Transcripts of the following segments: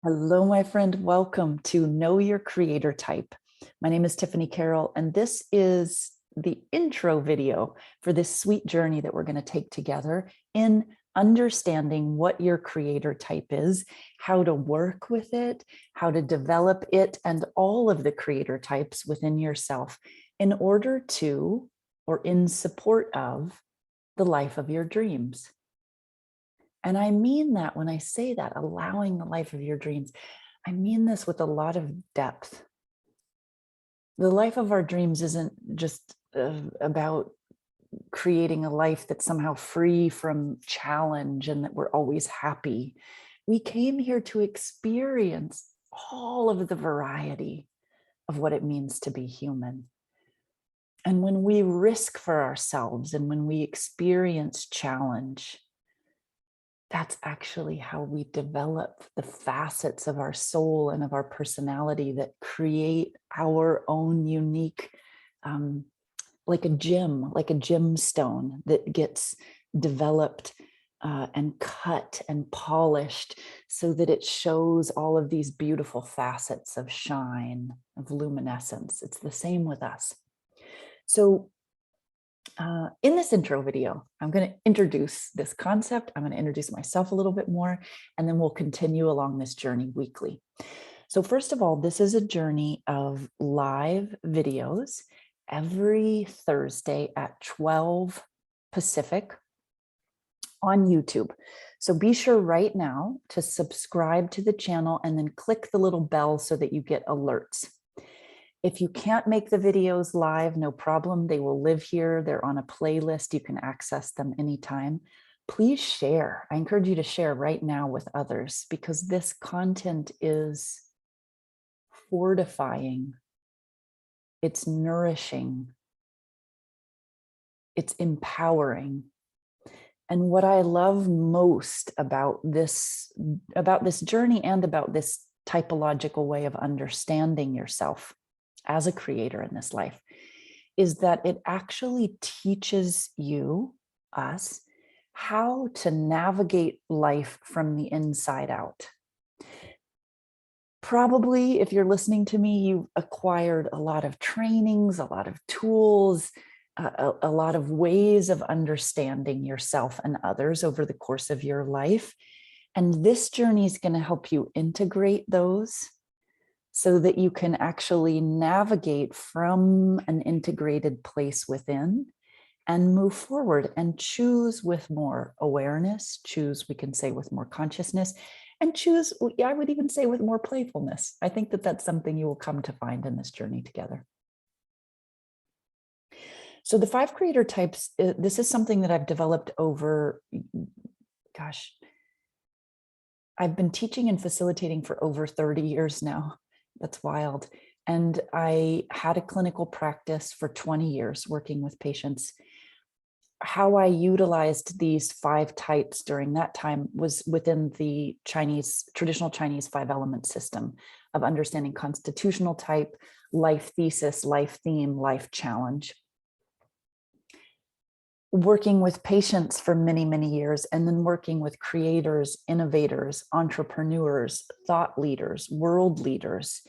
Hello, my friend. Welcome to Know Your Creator Type. My name is Tiffany Carroll, and this is the intro video for this sweet journey that we're going to take together in understanding what your creator type is, how to work with it, how to develop it, and all of the creator types within yourself in order to, or in support of, the life of your dreams. And I mean that when I say that, allowing the life of your dreams, I mean this with a lot of depth. The life of our dreams isn't just about creating a life that's somehow free from challenge and that we're always happy. We came here to experience all of the variety of what it means to be human. And when we risk for ourselves and when we experience challenge, that's actually how we develop the facets of our soul and of our personality that create our own unique, like a gemstone that gets developed and cut and polished so that it shows all of these beautiful facets of shine, of luminescence. It's the same with us. So in this intro video, I'm going to introduce this concept. I'm going to introduce myself a little bit more, and then we'll continue along this journey weekly. So first of all, this is a journey of live videos every Thursday at 12 Pacific on YouTube. So be sure right now to subscribe to the channel and then click the little bell so that you get alerts. If you can't make the videos live, no problem. They will live here. They're on a playlist. You can access them anytime. Please share. I encourage you to share right now with others because this content is fortifying. It's nourishing. It's empowering. And what I love most about this journey and about this typological way of understanding yourself as a creator in this life is that it actually teaches us, how to navigate life from the inside out. Probably, if you're listening to me, you've acquired a lot of trainings, a lot of tools, a lot of ways of understanding yourself and others over the course of your life. And this journey is going to help you integrate those so that you can actually navigate from an integrated place within and move forward and choose with more awareness, choose, we can say, with more consciousness, and choose, I would even say, with more playfulness. I think that that's something you will come to find in this journey together. So the 5 creator types, this is something that I've developed over, I've been teaching and facilitating for over 30 years now. That's wild. And I had a clinical practice for 20 years working with patients. How I utilized these 5 types during that time was within the traditional Chinese 5-element system of understanding constitutional type, life thesis, life theme, life challenge. Working with patients for many, many years, and then working with creators, innovators, entrepreneurs, thought leaders, world leaders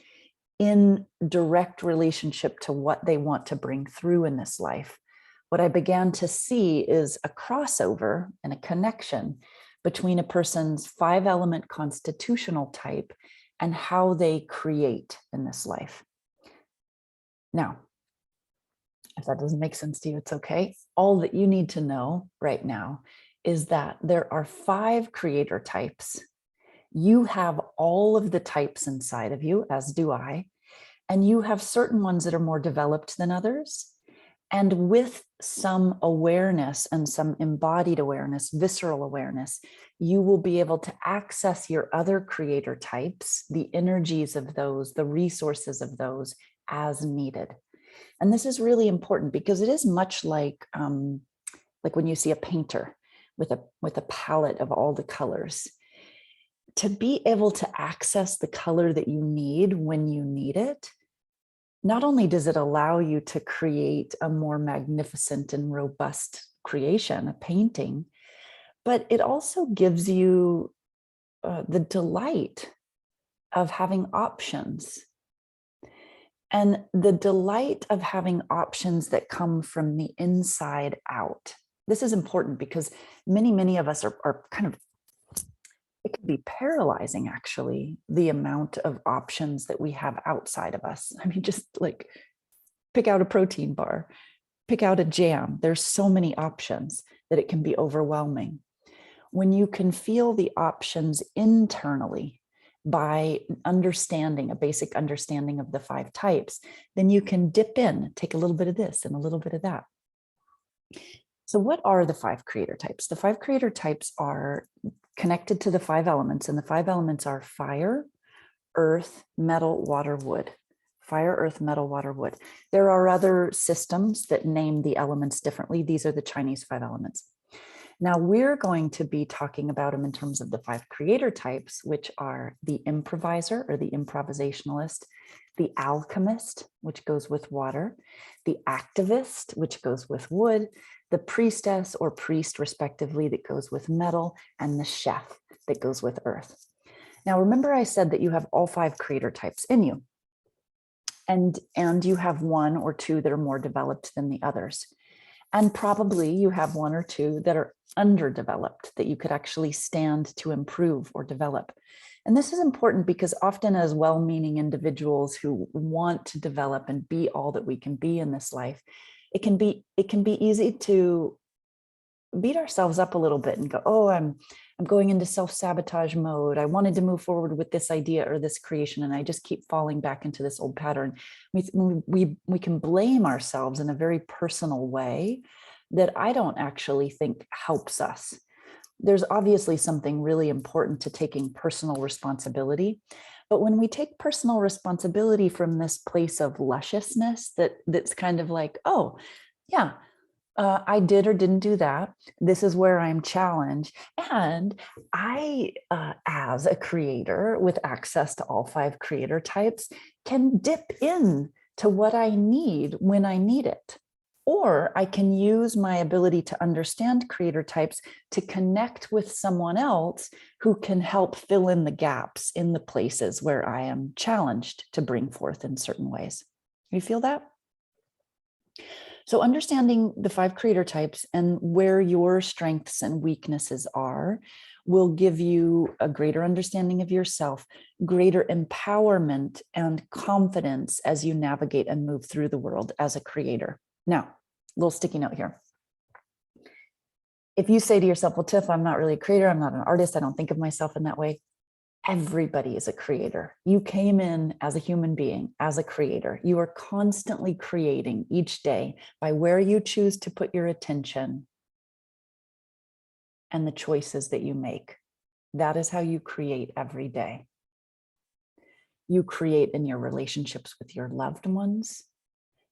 in direct relationship to what they want to bring through in this life. What I began to see is a crossover and a connection between a person's 5-element constitutional type and how they create in this life. Now, if that doesn't make sense to you, it's okay. All that you need to know right now is that there are 5 creator types. You have all of the types inside of you, as do I, and you have certain ones that are more developed than others. And with some awareness and some embodied awareness, visceral awareness, you will be able to access your other creator types, the energies of those, the resources of those as needed. And this is really important because it is much like when you see a painter with a palette of all the colors. To be able to access the color that you need when you need it, not only does it allow you to create a more magnificent and robust creation, a painting, but it also gives you the delight of having options. And the delight of having options that come from the inside out. This is important because many of us are kind of, it can be paralyzing, actually, the amount of options that we have outside of us. I mean, just like pick out a protein bar, pick out a jam. There's so many options that it can be overwhelming. When you can feel the options internally by understanding, a basic understanding of the 5 types, then you can dip in, take a little bit of this and a little bit of that. So what are the 5 creator types? The 5 creator types are connected to the 5 elements, and the 5 elements are fire, earth, metal, water, wood. Fire, earth, metal, water, wood. There are other systems that name the elements differently. These are the Chinese 5 elements. Now we're going to be talking about them in terms of the 5 creator types, which are the improviser or the improvisationalist, the alchemist, which goes with water, the activist, which goes with wood, the priestess or priest, respectively, that goes with metal, and the chef that goes with earth. Now, remember I said that you have all 5 creator types in you, and you have 1 or 2 that are more developed than the others. And probably you have 1 or 2 that are underdeveloped that you could actually stand to improve or develop. And this is important because often as well-meaning individuals who want to develop and be all that we can be in this life, it can be easy to beat ourselves up a little bit and go, oh, I'm going into self-sabotage mode. I wanted to move forward with this idea or this creation, and I just keep falling back into this old pattern. We can blame ourselves in a very personal way that I don't actually think helps us. There's obviously something really important to taking personal responsibility. But when we take personal responsibility from this place of lusciousness, that's kind of like, oh, yeah, I did or didn't do that. This is where I'm challenged. And I, as a creator with access to all 5 creator types, can dip in to what I need when I need it. Or I can use my ability to understand creator types to connect with someone else who can help fill in the gaps in the places where I am challenged to bring forth in certain ways. You feel that? So understanding the 5 creator types and where your strengths and weaknesses are will give you a greater understanding of yourself, greater empowerment and confidence as you navigate and move through the world as a creator. Now, little sticky note here. If you say to yourself, well, Tiff, I'm not really a creator, I'm not an artist, I don't think of myself in that way. Everybody is a creator. You came in as a human being, as a creator. You are constantly creating each day by where you choose to put your attention and the choices that you make. That is how you create every day. You create in your relationships with your loved ones.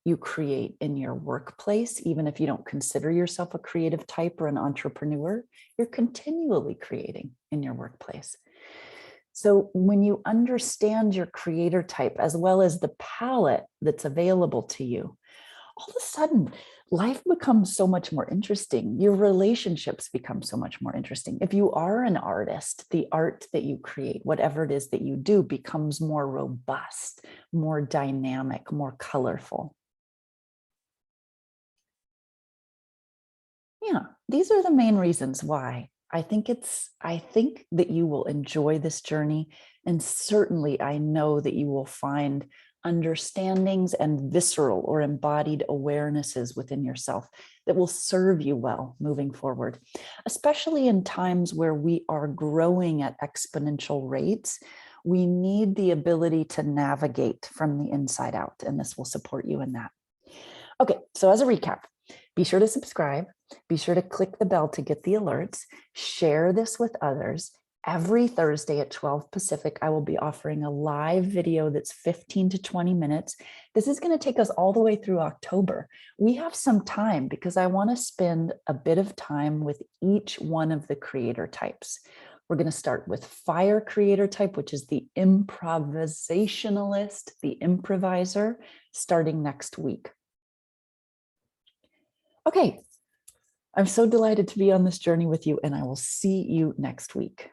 You create in your workplace, even if you don't consider yourself a creative type or an entrepreneur, you're continually creating in your workplace. So when you understand your creator type, as well as the palette that's available to you, all of a sudden life becomes so much more interesting. Your relationships become so much more interesting. If you are an artist, the art that you create, whatever it is that you do, becomes more robust, more dynamic, more colorful. Yeah, these are the main reasons why. I think that you will enjoy this journey, and certainly I know that you will find understandings and visceral or embodied awarenesses within yourself that will serve you well moving forward, especially in times where we are growing at exponential rates. We need the ability to navigate from the inside out, and this will support you in that. Okay, so as a recap, be sure to subscribe. Be sure to click the bell to get the alerts. Share this with others. Every Thursday at 12 Pacific, I will be offering a live video that's 15 to 20 minutes. This is going to take us all the way through October. We have some time because I want to spend a bit of time with each one of the creator types. We're going to start with fire creator type, which is the improvisationalist, the improviser, starting next week. Okay. I'm so delighted to be on this journey with you, and I will see you next week.